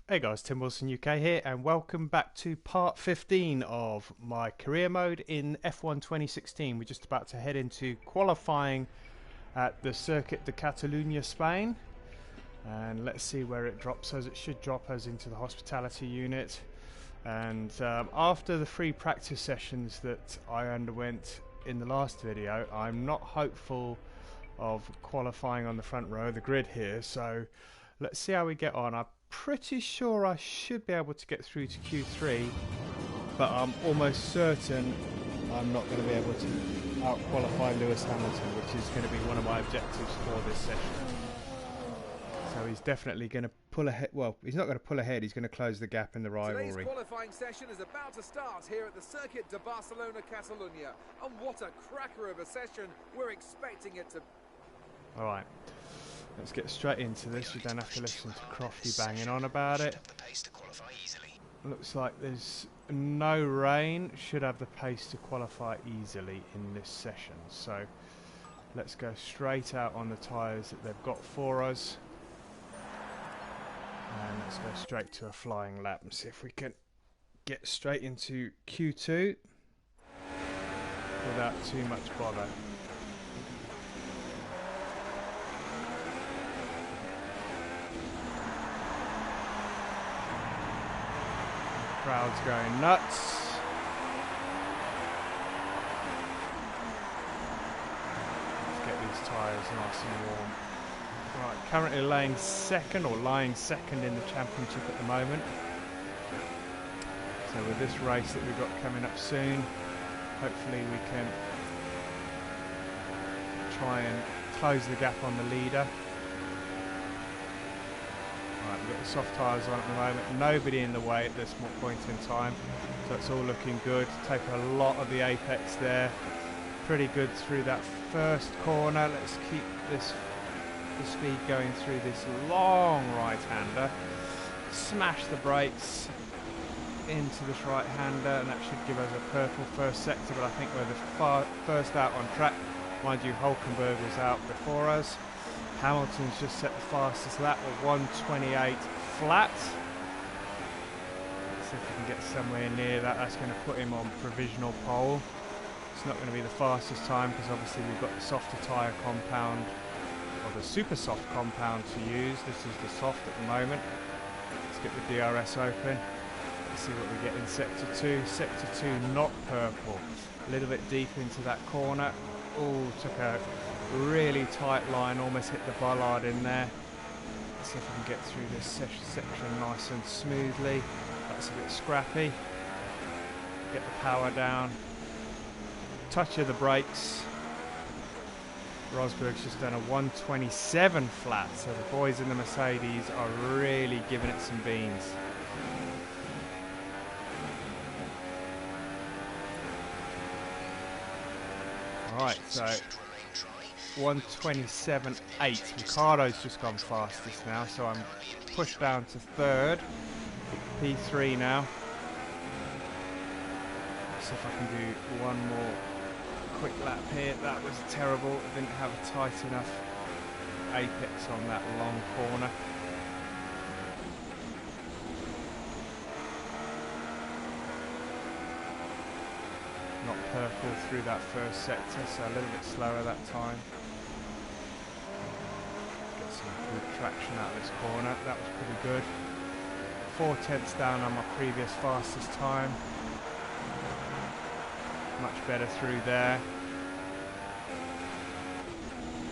Hey guys, Tim Wilson UK here, and welcome back to part 15 of my career mode in F1 2016. We're just about to head into qualifying at the Circuit de Catalunya, Spain, and let's see where it drops us. It should drop us into the hospitality unit, and after the free practice sessions that I underwent in the last video, I'm not hopeful of qualifying on the front row of the grid here, so let's see how we get on. I'm pretty sure I should be able to get through to Q3, but I'm almost certain I'm not going to be able to out-qualify Lewis Hamilton, which is going to be one of my objectives for this session. So he's definitely going to pull ahead. Well, he's not going to pull ahead, he's going to close the gap in the rivalry. Today's qualifying session is about to start here at the Circuit de Barcelona Catalunya, and what a cracker of a session we're expecting it to. Alright, let's get straight into this. You don't have to listen to Crofty banging on about it. Looks like there's no rain. Should have the pace to qualify easily in this session. So let's go straight out on the tyres that they've got for us. And let's go straight to a flying lap and see if we can get straight into Q2 without too much bother. Crowd's going nuts. Let's get these tyres nice and warm. Right, currently lying second in the championship at the moment. So with this race that we've got coming up soon, hopefully we can try and close the gap on the leader. Right, we've got the soft tyres on at the moment, nobody in the way at this point in time, so it's all looking good. Take a lot of the apex there, pretty good through that first corner. Let's keep the speed going through this long right-hander, smash the brakes into this right-hander, and that should give us a purple first sector, but I think we're the first out on track. Mind you, Hulkenberg was out before us. Hamilton's just set the fastest lap at 1:28 flat. Let's see if we can get somewhere near that. That's going to put him on provisional pole. It's not going to be the fastest time because obviously we've got the softer tyre compound, or the super soft compound to use. This is the soft at the moment. Let's get the DRS open. Let's see what we get in Sector 2. Sector 2 not purple. A little bit deep into that corner. Oh, took a really tight line, almost hit the bollard in there. Let's see if we can get through this section nice and smoothly. That's a bit scrappy. Get the power down. Touch of the brakes. Rosberg's just done a 1:27 flat, so the boys in the Mercedes are really giving it some beans. Alright, so 1:27.8. Ricardo's just gone fastest now, so I'm pushed down to third. P3 now. See if I can do one more quick lap here. That was terrible. Didn't have a tight enough apex on that long corner. Not purple through that first sector, so a little bit slower that time. Get some good traction out of this corner. That was pretty good. 4/10 down on my previous fastest time. Much better through there.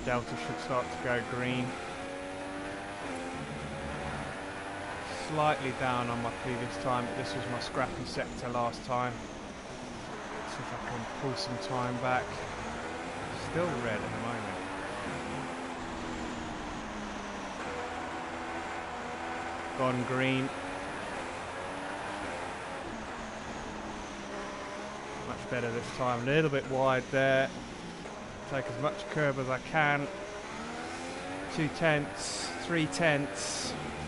Delta should start to go green. Slightly down on my previous time, but this was my scrappy sector last time. See if I can pull some time back. Still red at the moment. Gone green. Much better this time. A little bit wide there. Take as much curb as I can. 2/10, 3/10,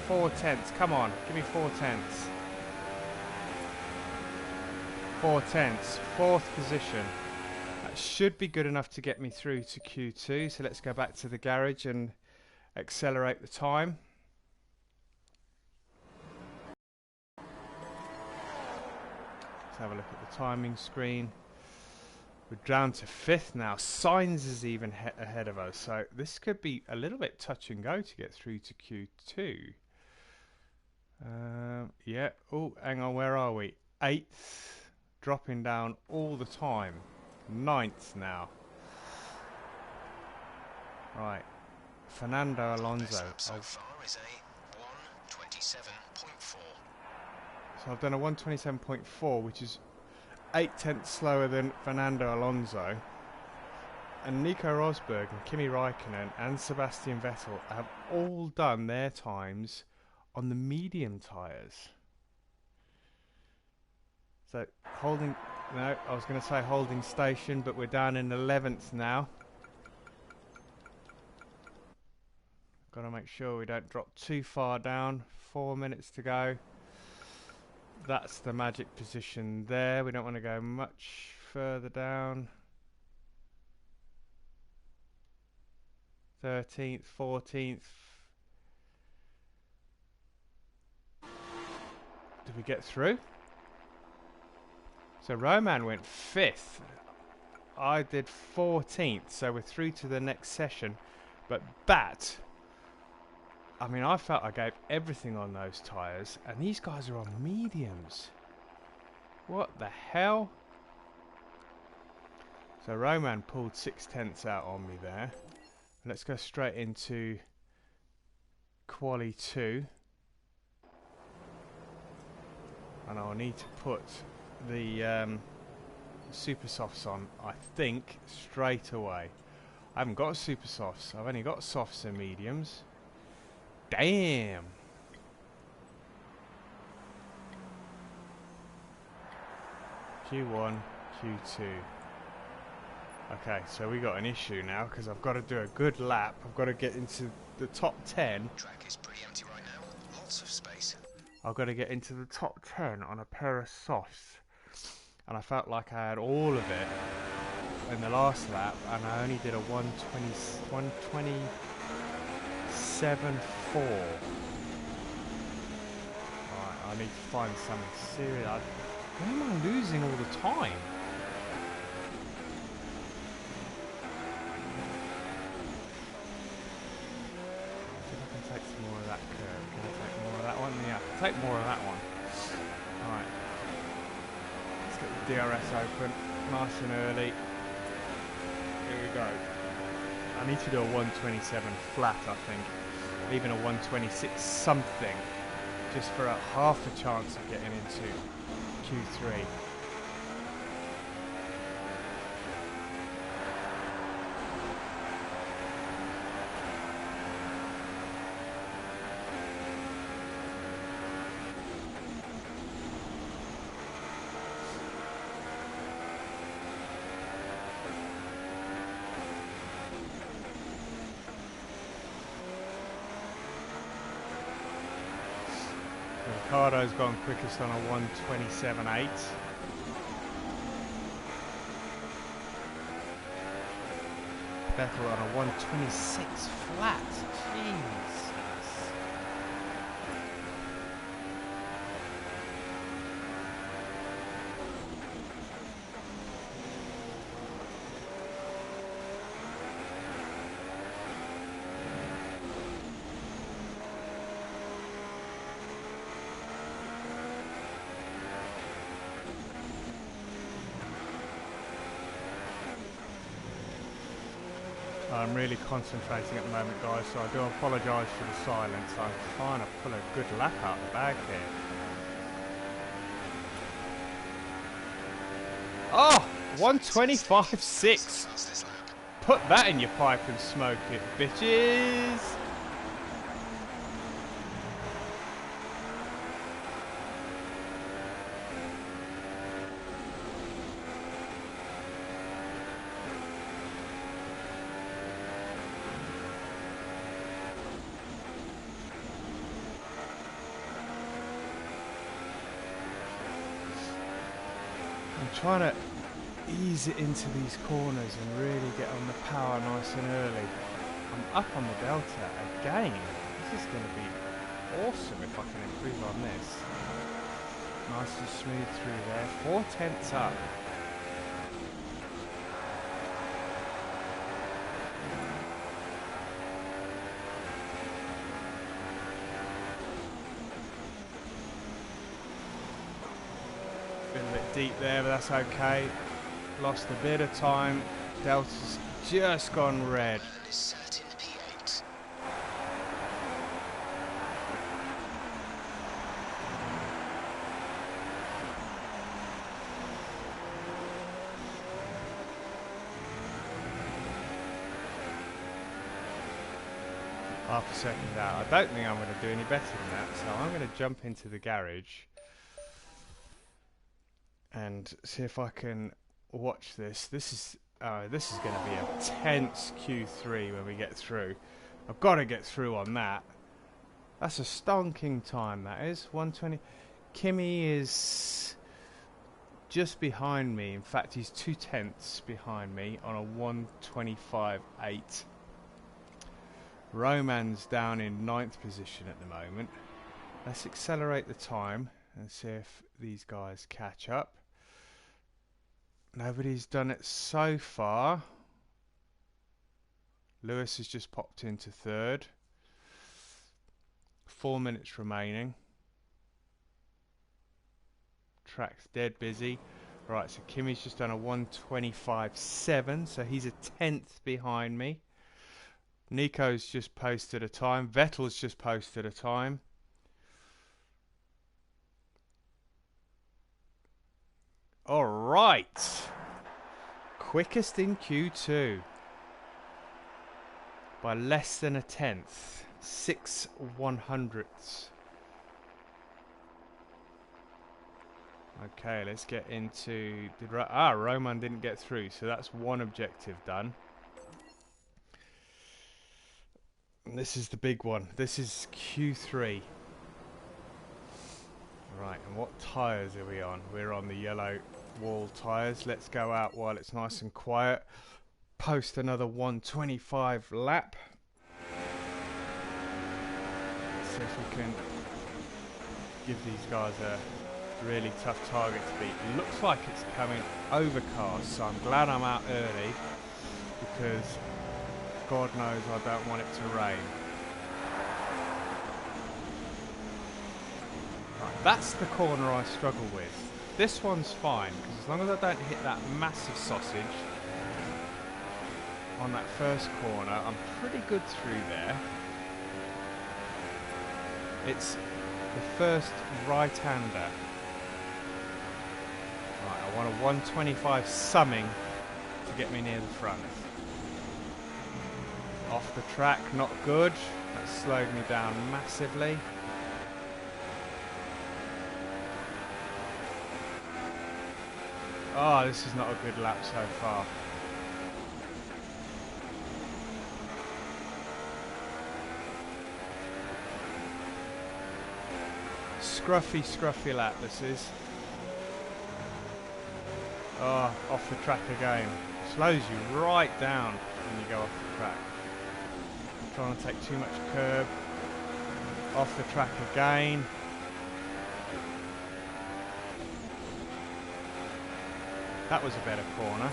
4/10. Come on, give me 4/10. 4/10, fourth position. That should be good enough to get me through to Q2. So let's go back to the garage and accelerate the time. Let's have a look at the timing screen. We're down to 5th now. Sainz is even ahead of us, so this could be a little bit touch and go to get through to Q2. Yeah. Oh, hang on. Where are we? 8th, dropping down all the time. 9th now. Right. Fernando Alonso. So far is a 1:27.4. So I've done a 1:27.4, which is 0.8 slower than Fernando Alonso. And Nico Rosberg and Kimi Raikkonen and Sebastian Vettel have all done their times on the medium tyres. So holding, no, I was going to say holding station, but we're down in 11th now. Got to make sure we don't drop too far down. 4 minutes to go. That's the magic position there. We don't want to go much further down. 13th, 14th. Did we get through? So Roman went 5th. I did 14th, so we're through to the next session. But Bat, I mean, I felt I gave everything on those tyres, and these guys are on mediums. What the hell? So Roman pulled 0.6 out on me there. Let's go straight into Quali 2. And I'll need to put the super softs on, I think, straight away. I haven't got super softs. I've only got softs and mediums. Damn. Q1, Q2. Okay, so we got an issue now because I've got to do a good lap. I've got to get into the top 10. Track is pretty empty right now. Lots of space. I've got to get into the top 10 on a pair of softs. And I felt like I had all of it in the last lap, and I only did a 1:27.4. Right, I need to find something serious. Why am I losing all the time? See if I can take some more of that curve. Can I take more of that one? Yeah, take more of that one. Alright. Let's get the DRS open. Nice and early. Here we go. I need to do a 1:27 flat, I think. Even a 1:26 something. Just for a half a chance of getting into Q3. Ricardo's gone quickest on a 1:27.8. Vettel on a 1:26 flat. Jesus. I'm really concentrating at the moment, guys, so I do apologise for the silence. I'm trying to pull a good lap out of the bag here. Oh! 1:25.6! Put that in your pipe and smoke it, bitches! I'm trying to ease it into these corners and really get on the power nice and early. I'm up on the delta again. This is going to be awesome if I can improve on this. Nice and smooth through there. 4/10 up. Been a bit deep there, but that's okay. Lost a bit of time. Delta's just gone red. Is sat in P8. Half a second out. I don't think I'm going to do any better than that, so I'm going to jump into the garage and see if I can watch this. This is going to be a tense Q3 when we get through. I've got to get through on that. That's a stonking time, that is. 120. Kimi is just behind me. In fact, he's 2/10 behind me on a 125.8. Roman's down in 9th position at the moment. Let's accelerate the time and see if these guys catch up. Nobody's done it so far. Lewis has just popped into 3rd. 4 minutes remaining. Track's dead busy. Right, so Kimi's just done a 125.7, so he's a 10th behind me. Nico's just posted a time. Vettel's just posted a time. Alright. Quickest in Q2. By less than a 10th. 6/100ths. Okay, let's get into... Roman didn't get through, so that's one objective done. And this is the big one. This is Q3. Right, and what tyres are we on? We're on the yellow wall tyres. Let's go out while it's nice and quiet. Post another 125 lap. See if we can give these guys a really tough target to beat. It looks like it's coming overcast, so I'm glad I'm out early because God knows I don't want it to rain. Right, that's the corner I struggle with. This one's fine, because as long as I don't hit that massive sausage on that first corner, I'm pretty good through there. It's the first right-hander. Right, I want a 125 summing to get me near the front. Off the track, not good. That slowed me down massively. Oh, this is not a good lap so far. Scruffy, scruffy lap this is. Oh, off the track again. Slows you right down when you go off the track. Trying to take too much curb. Off the track again. That was a better corner.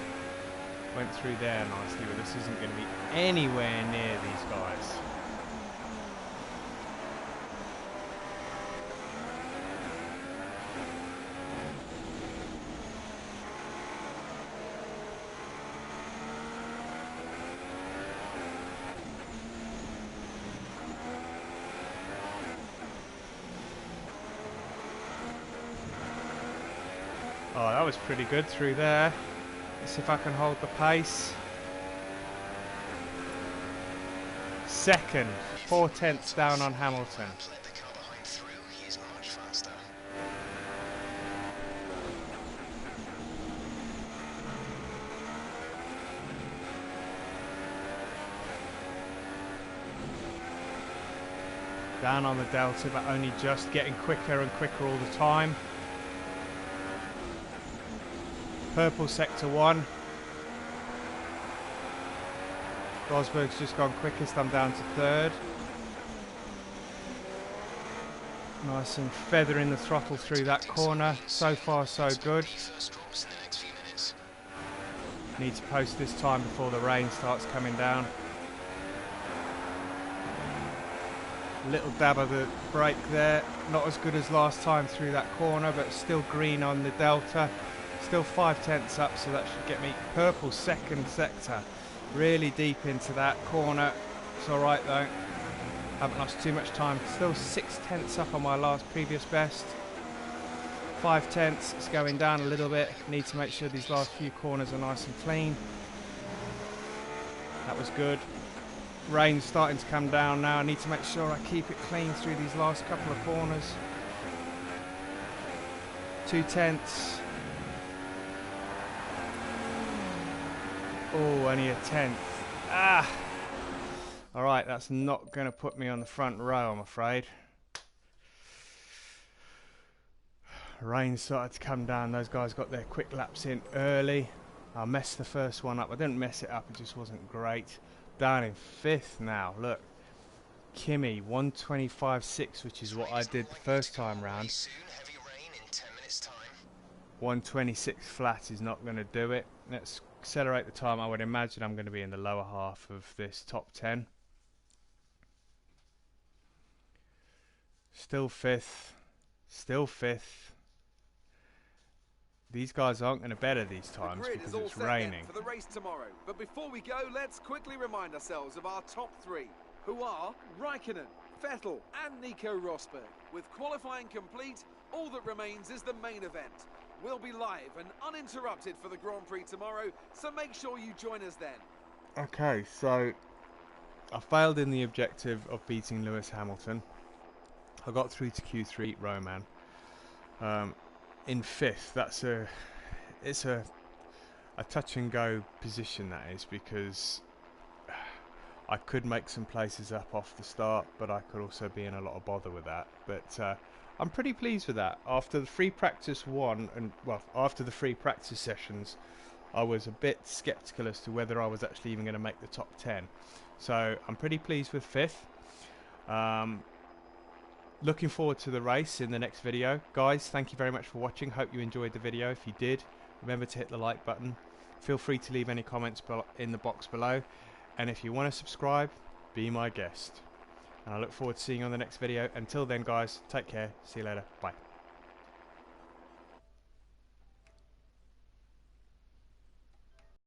Went through there nicely, but this isn't going to be anywhere near these guys. Oh, that was pretty good through there. Let's see if I can hold the pace. Second, 4/10 down on Hamilton. Let the car behind through. He is much faster. Down on the Delta, but only just getting quicker and quicker all the time. Purple sector 1. Rosberg's just gone quickest, I'm down to 3rd. Nice and feathering the throttle through that corner. So far so good. Need to post this time before the rain starts coming down. Little dab of the brake there. Not as good as last time through that corner, but still green on the delta. Still 5/10 up, so that should get me purple second sector. Really deep into that corner. It's alright though. Haven't lost too much time. Still 6/10 up on my previous best. 5/10. It's going down a little bit. Need to make sure these last few corners are nice and clean. That was good. Rain's starting to come down now. I need to make sure I keep it clean through these last couple of corners. 2/10. Oh, only a 10th. Ah! Alright, that's not going to put me on the front row, I'm afraid. Rain started to come down. Those guys got their quick laps in early. I messed the first one up. I didn't mess it up, it just wasn't great. Down in 5th now, look. Kimmy, 125.6, which is what I did the first time round. 126 flat is not going to do it. Let's accelerate the time. I would imagine I'm going to be in the lower half of this top 10. Still 5th. Still 5th. These guys aren't going to better these times because it's raining. For the race tomorrow. But before we go, let's quickly remind ourselves of our top 3, who are Raikkonen, Vettel and Nico Rosberg. With qualifying complete, all that remains is the main event. We'll be live and uninterrupted for the Grand Prix tomorrow, so make sure you join us then. Okay, so I failed in the objective of beating Lewis Hamilton. I got through to Q3 Roman. In 5th, it's a touch and go position, that is, because I could make some places up off the start, but I could also be in a lot of bother with that. But I'm pretty pleased with that. After the free practice after the free practice sessions, I was a bit sceptical as to whether I was actually even going to make the top 10. So I'm pretty pleased with 5th. Looking forward to the race in the next video. Guys, thank you very much for watching. Hope you enjoyed the video. If you did, remember to hit the like button. Feel free to leave any comments in the box below. And if you want to subscribe, be my guest. And I look forward to seeing you on the next video. Until then, guys, take care. See you later. Bye.